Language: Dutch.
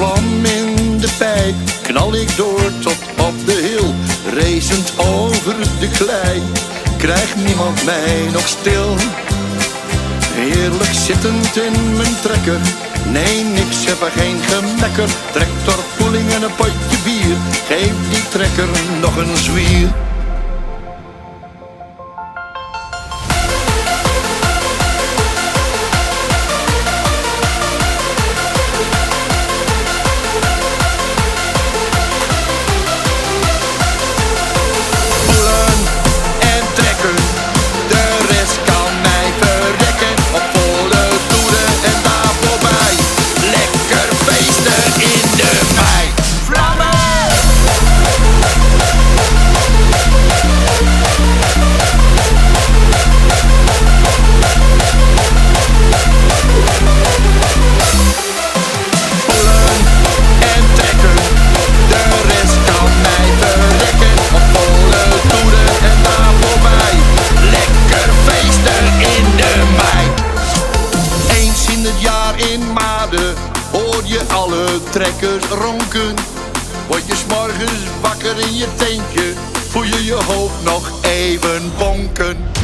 vlam in de pijp knal ik door tot op de hill. Racend over de klei krijgt niemand mij nog stil. Heerlijk zittend in mijn trekker, nee niks heb er geen gemekker. Tractorpoeling en een potje bier, geef die trekker nog een zwier. Hoor je alle trekkers ronken, word je 's morgens wakker in je tentje, voel je je hoofd nog even bonken.